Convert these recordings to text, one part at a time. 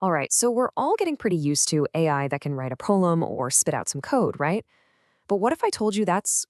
All right, so we're all getting pretty used to AI that can write a poem or spit out some code, right? But what if I told you that's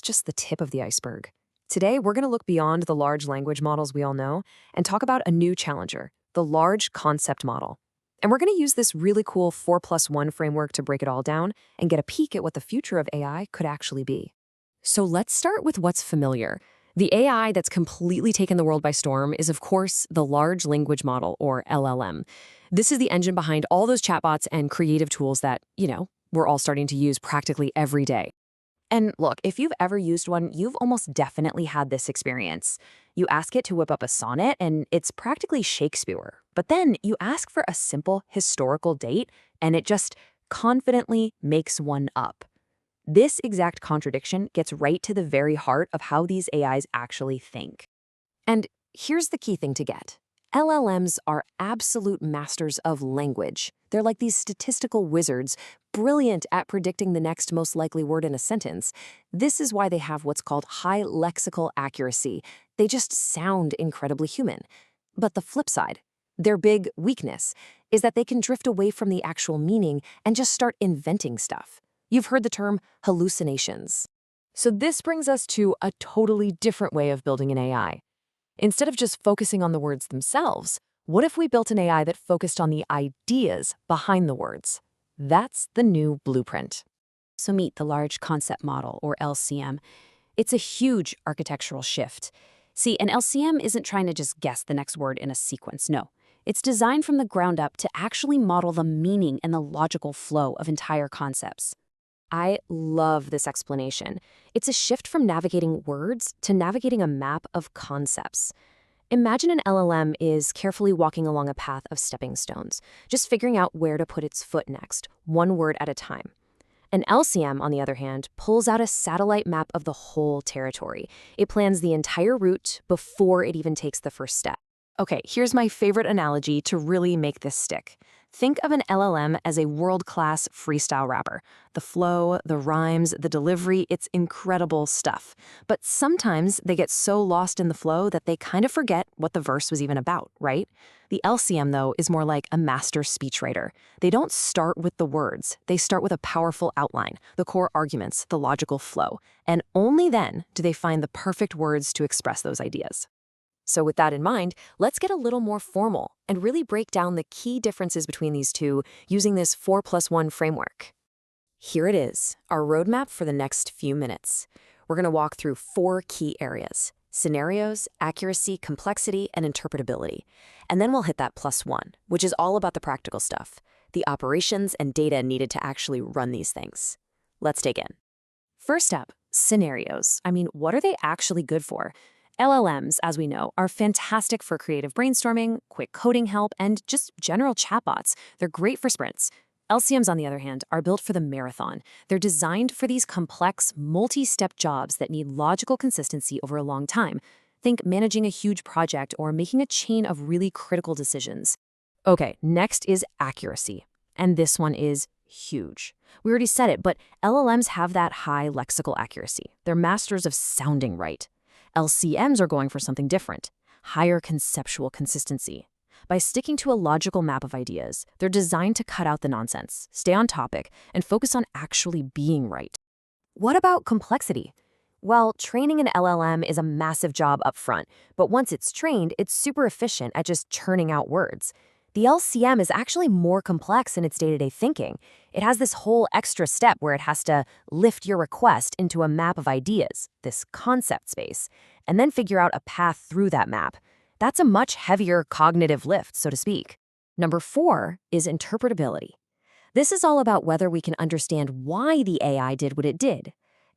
just the tip of the iceberg? Today, we're going to look beyond the large language models we all know and talk about a new challenger, the large concept model. And we're going to use this really cool 4+1 framework to break it all down and get a peek at what the future of AI could actually be. So let's start with what's familiar. The AI that's completely taken the world by storm is, of course, the large language model, or LLM. This is the engine behind all those chatbots and creative tools that, we're all starting to use practically every day. And look, if you've ever used one, you've almost definitely had this experience. You ask it to whip up a sonnet, and it's practically Shakespeare. But then you ask for a simple historical date, and it just confidently makes one up. This exact contradiction gets right to the very heart of how these AIs actually think. And here's the key thing to get. LLMs are absolute masters of language. They're like these statistical wizards, brilliant at predicting the next most likely word in a sentence. This is why they have what's called high lexical accuracy. They just sound incredibly human. But the flip side, their big weakness, is that they can drift away from the actual meaning and just start inventing stuff. You've heard the term hallucinations. So this brings us to a totally different way of building an AI. Instead of just focusing on the words themselves, what if we built an AI that focused on the ideas behind the words? That's the new blueprint. So meet the Large Concept Model, or LCM. It's a huge architectural shift. See, an LCM isn't trying to just guess the next word in a sequence, no. It's designed from the ground up to actually model the meaning and the logical flow of entire concepts. I love this explanation. It's a shift from navigating words to navigating a map of concepts. Imagine an LLM is carefully walking along a path of stepping stones, just figuring out where to put its foot next, one word at a time. An LCM, on the other hand, pulls out a satellite map of the whole territory. It plans the entire route before it even takes the first step. Okay, here's my favorite analogy to really make this stick. Think of an LLM as a world-class freestyle rapper. The flow, the rhymes, the delivery, it's incredible stuff. But sometimes they get so lost in the flow that they kind of forget what the verse was even about, right? The LCM, though, is more like a master speechwriter. They don't start with the words. They start with a powerful outline, the core arguments, the logical flow. And only then do they find the perfect words to express those ideas. So with that in mind, let's get a little more formal and really break down the key differences between these two using this 4+1 framework. Here it is, our roadmap for the next few minutes. We're going to walk through 4 key areas: scenarios, accuracy, complexity, and interpretability. And then we'll hit that +1, which is all about the practical stuff, the operations and data needed to actually run these things. Let's dig in. First up, scenarios. What are they actually good for? LLMs, as we know, are fantastic for creative brainstorming, quick coding help, and just general chatbots. They're great for sprints. LCMs, on the other hand, are built for the marathon. They're designed for these complex, multi-step jobs that need logical consistency over a long time. Think managing a huge project or making a chain of really critical decisions. Okay, next is accuracy. And this one is huge. We already said it, but LLMs have that high lexical accuracy. They're masters of sounding right. LCMs are going for something different, higher conceptual consistency. By sticking to a logical map of ideas, they're designed to cut out the nonsense, stay on topic, and focus on actually being right. What about complexity? Well, training an LLM is a massive job up front, but once it's trained, it's super efficient at just churning out words. The LCM is actually more complex in its day-to-day thinking. It has this whole extra step where it has to lift your request into a map of ideas, this concept space, and then figure out a path through that map. That's a much heavier cognitive lift, so to speak. Number 4 is interpretability. This is all about whether we can understand why the AI did what it did.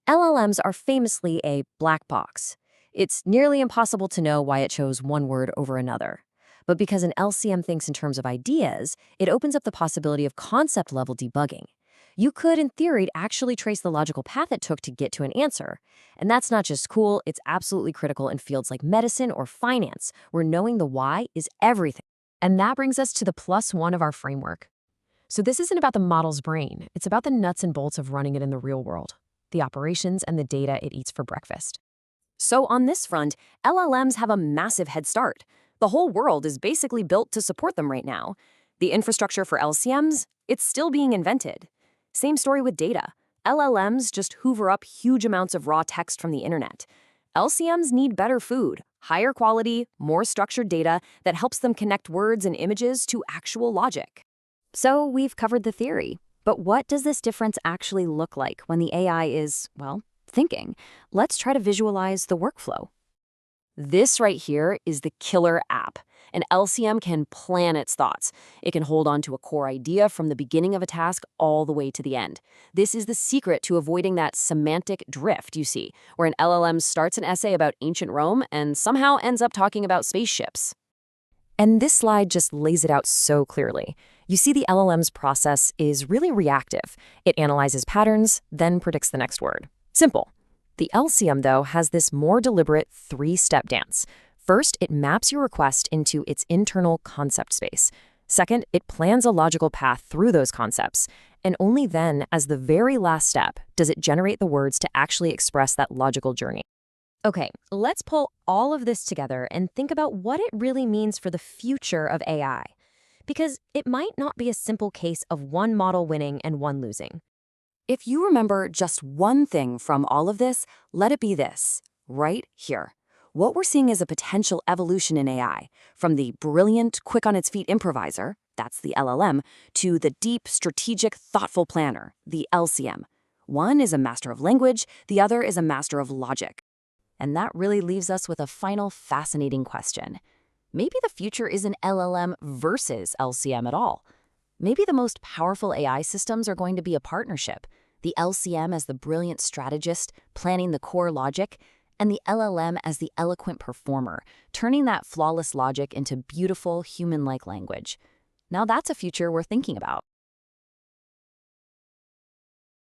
LLMs are famously a black box. It's nearly impossible to know why it chose one word over another. But because an LCM thinks in terms of ideas, it opens up the possibility of concept-level debugging. You could, in theory, actually trace the logical path it took to get to an answer. And that's not just cool, it's absolutely critical in fields like medicine or finance, where knowing the why is everything. And that brings us to the +1 of our framework. So this isn't about the model's brain, it's about the nuts and bolts of running it in the real world, the operations and the data it eats for breakfast. So on this front, LLMs have a massive head start. The whole world is basically built to support them right now. The infrastructure for LCMs, it's still being invented. Same story with data. LLMs just hoover up huge amounts of raw text from the internet. LCMs need better food, higher quality, more structured data that helps them connect words and images to actual logic. So we've covered the theory. But what does this difference actually look like when the AI is, well, thinking? Let's try to visualize the workflow. This right here is the killer app. An LCM can plan its thoughts. It can hold on to a core idea from the beginning of a task all the way to the end. This is the secret to avoiding that semantic drift you see, where an LLM starts an essay about ancient Rome and somehow ends up talking about spaceships. And this slide just lays it out so clearly. You see the LLM's process is really reactive. It analyzes patterns, then predicts the next word. Simple. The LCM, though, has this more deliberate three-step dance. First, it maps your request into its internal concept space. Second, it plans a logical path through those concepts. And only then, as the very last step, does it generate the words to actually express that logical journey. Okay, let's pull all of this together and think about what it really means for the future of AI. Because it might not be a simple case of one model winning and one losing. If you remember just one thing from all of this, let it be this, right here. What we're seeing is a potential evolution in AI, from the brilliant, quick-on-its-feet improviser, that's the LLM, to the deep, strategic, thoughtful planner, the LCM. One is a master of language, the other is a master of logic. And that really leaves us with a final fascinating question. Maybe the future isn't LLM versus LCM at all. Maybe the most powerful AI systems are going to be a partnership. The LCM as the brilliant strategist, planning the core logic, and the LLM as the eloquent performer, turning that flawless logic into beautiful, human-like language. Now that's a future we're thinking about.